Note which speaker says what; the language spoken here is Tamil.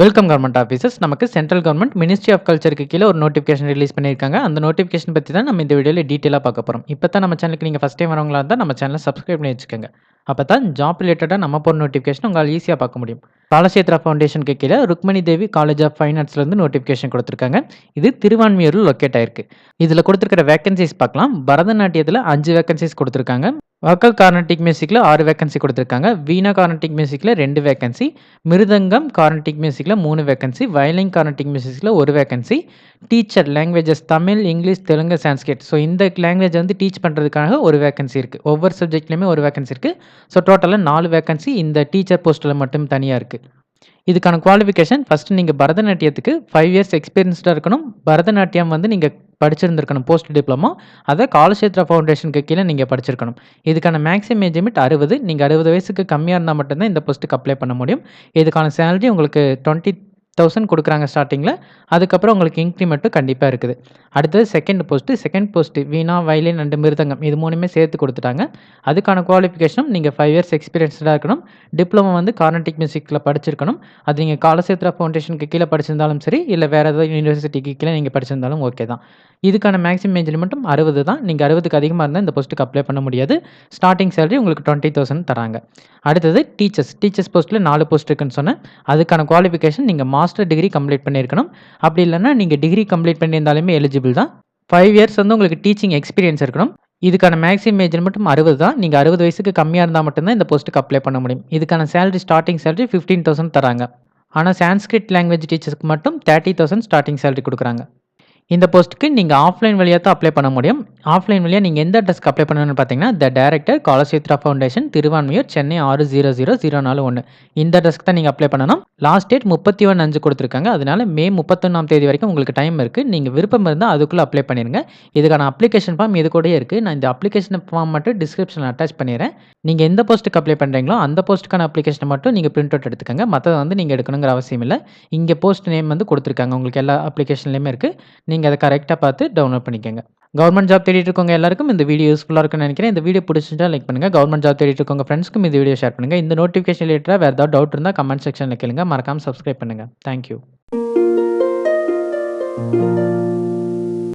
Speaker 1: Welcome government officers. நமக்கு சென்ட்ரல் கவர்மெண்ட் மினிஸ்ட்ரி ஆஃப் கல்ச்சருக்கு கீழே ஒரு நோட்டிஃபிகேஷன் ரிலீஸ் பண்ணியிருக்காங்க. அந்த நோட்டிஃபிகேஷன் பற்றி தான் நம்ம இந்த வீடியோவில் டீட்டெயிலாக பார்க்க போகிறோம். இப்போ தான் நம்ம சேனலுக்கு நீங்கள் ஃபஸ்ட் டைம் வரவங்களா இருந்தால் நம்ம சேனலை சப்ஸ்கிரைப் பண்ணி வச்சுக்கோங்க. அப்போ தான் ஜாப் ரிலேட்டடாக நம்ம போகிற நோட்டிஃபிகேஷன் உங்களால் ஈஸியாக பார்க்க முடியும். காலசேத்ரா ஃபவுண்டேஷனுக்கு கீழே ருக்மணி தேவி காலேஜ் ஆஃப் ஃபைன் ஆர்ட்ஸ்லேருந்து நோட்டிஃபிகேஷன் கொடுத்துருக்காங்க. இது திருவான்மியூரில் லொக்கேட் ஆயிருக்கு. இதில் கொடுத்துருக்கிற வேகன்சிஸ் பார்க்கலாம். பரதநாட்டியத்தில் 5 வேகன்சிஸ் கொடுத்துருக்காங்க. வக்கல் கார்னட்டிக் மியூசிக்கில் 6 வேகன்சி கொடுத்துருக்காங்க. வீணா கார்னட்டிக் மியூசிக்கில் 2 வேகன்சி, மிருதங்கம் கார்னட்டிக் மியூசிக்கில் 3 வேகன்சி, வயலின் கார்னட்டிக் மியூசிக்கில் 1 vacancy, teacher languages Tamil, English, Telugu, Sanskrit. So இந்த லாங்குவேஜ் வந்து டீச் பண்ணுறதுக்காக ஒரு வேகன்சி இருக்குது. ஒவ்வொரு சப்ஜெக்ட்லேயுமே ஒரு வேகன்சி இருக்குது. ஸோ டோட்டலாக 4 வேகன்சி இந்த டீச்சர் போஸ்ட்டில் மட்டும் தனியாக இருக்குது. இதுக்கான குவாலிஃபிகேஷன் ஃபஸ்ட்டு நீங்கள் பரதநாட்டியத்துக்கு 5 இயர்ஸ் எக்ஸ்பீரியன்ஸ்டாக இருக்கணும். பரதநாட்டியம் வந்து நீங்கள் படிச்சிருந்திருக்கணும் போஸ்ட் டிப்ளமோ. அதை காலசேத்ரா ஃபவுண்டேஷனுக்கு கீழே நீங்கள் படிச்சிருக்கணும். இதுக்கான மேக்ஸிமம் ஏஜ் லிமிட் 60. நீங்கள் 60 வயசுக்கு கம்மியாக இருந்தால் மட்டும்தான் இந்த போஸ்ட்டுக்கு அப்ளை பண்ண முடியும். இதுக்கான சேலரி உங்களுக்கு 20,000 கொடுக்குறாங்க ஸ்டார்டிங்கில். அதுக்கப்புறம் உங்களுக்கு இன்க்ரிமெண்ட்டும் கண்டிப்பாக இருக்குது. அடுத்தது second post veena, violin and mridangam இது 3மே சேர்த்து கொடுத்துட்டாங்க. அதுக்கான குவாலிஃபிகேஷனும் நீங்கள் 5 இயர்ஸ் எக்ஸ்பீரியன்ஸ்டாக இருக்கணும். டிப்ளமோ வந்து கார்னட்டிக் மியூசிக்கில் படிச்சிருக்கணும். அது நீங்கள் காலசேத்ரா ஃபவுண்டேஷனுக்கு கீழே படிச்சிருந்தாலும் சரி, இல்லை வேறு ஏதாவது யூனிவர்சிட்டிக்கு கீழே நீங்கள் படிச்சிருந்தாலும் ஓகே தான். இதுக்கான மேக்ஸிமம் ஏஜ் லிமிட்டும் 60 தான். நீங்கள் 60க்கு அதிகமாக இருந்தால் இந்த போஸ்ட்டுக்கு அப்ளை பண்ண முடியாது. ஸ்டார்டிங் சேலரி உங்களுக்கு 20,000 தராங்க. அடுத்தது டீச்சர்ஸ் போஸ்ட்டில் 4 போஸ்ட் இருக்குன்னு சொன்னேன். அதுக்கான குவாலிஃபிகேஷன் நீங்கள் மாஸ்டர் டிகிரி கம்ப்ளீட் பண்ணியிருக்கணும். அப்படி இல்லைன்னா நீங்கள் டிகிரி கம்ப்ளீட் பண்ணியிருந்தாலுமே எலிஜிபிள் தான். 5 இயர்ஸ் வந்து உங்களுக்கு டீச்சிங் எக்ஸ்பீரியன்ஸ் இருக்கணும். இதுக்கான மேக்ஸிமம் ஏஜ் மட்டும் 60 தான். நீங்கள் 60 வயசுக்கு கம்மியாக இருந்தால் மட்டும்தான் இந்த போஸ்ட்டுக்கு அப்ளை பண்ண முடியும். இதுக்கான ஸ்டார்டிங் சேலரி 15,000 தராங்க. ஆனால் சான்ஸ்கிரிட் லாங்குவேஜ் டீச்சர்ஸ்க்கு மட்டும் 30,000 ஸ்டார்டிங் சேலரி கொடுக்குறாங்க. இந்த போஸ்ட்டுக்கு நீங்கள் ஆஃப்லைன் வழியாக தான் அப்ளை பண்ண முடியும். ஆஃப்லைன் வழியாக நீங்கள் எந்த அட்ரஸ்க்கு அப்ளை பண்ணணும்னு பார்த்தீங்கன்னா, the director Kalakshetra foundation, Thiruvanmiyur, Chennai 600041. இந்த அட்ரஸ்க்கு தான் நீங்கள் அப்ளை பண்ணணும். லாஸ்ட் டேட் 31/5 கொடுத்துருக்காங்க. அதனால மே 31ஆம் தேதி வரைக்கும் உங்களுக்கு டைம் இருக்குது. நீங்கள் விருப்பம் இருந்தால் அதுக்குள்ளே அப்ளை பண்ணிடுங்க. இதுக்கான அப்ளிகேஷன் ஃபார்ம் இது கூடயே இருக்குது. நான் இந்த அப்ளிகேஷன் ஃபார்ம் மட்டும் டிஸ்கிரிப்ஷனில் அட்டாச் பண்ணிடுறேன். நீங்கள் எந்த போஸ்ட்டுக்கு அப்ளை பண்ணுறீங்களோ அந்த போஸ்ட்டுக்கான அப்ளிகேஷனை மட்டும் நீங்கள் பிரிண்ட் அவுட் எடுத்துக்கோங்க. மற்றதை வந்து நீங்கள் எடுக்கணுங்கிற அவசியம் இல்லை. இங்கே போஸ்ட் நேம் வந்து கொடுத்துருக்காங்க. உங்களுக்கு எல்லா அப்ளிகேஷன்லேயுமே இருக்குது. நீங்கள் அதை கரெக்டாக பார்த்து டவுன்லோட் பண்ணிக்கோங்க. கவர்மெண்ட் ஜாப் தேடிட்டு இருக்கவங்க எல்லாருக்கும் இந்த வீடியோ யூஸ்ஃபுல்லாக இருக்குன்னு நினைக்கிறேன். இந்த வீடியோ பிடிச்சிருந்தா லைக் பண்ணுங்கள். கவர்மெண்ட் ஜாப் தேடிட்டு இருக்கவங்க ஃப்ரெண்ட்ஸ்க்கும் இந்த வீடியோ ஷேர் பண்ணுங்கள். இந்த நோட்டிஃபிகேஷன் ரிலேட்டடாக வேறு ஏதாவது டவுட் இருந்தால் கமெண்ட் செக்ஷனில் கேளுங்க. மறக்காமல் சப்ஸ்கிரைப் பண்ணுங்கள். தேங்க்யூ.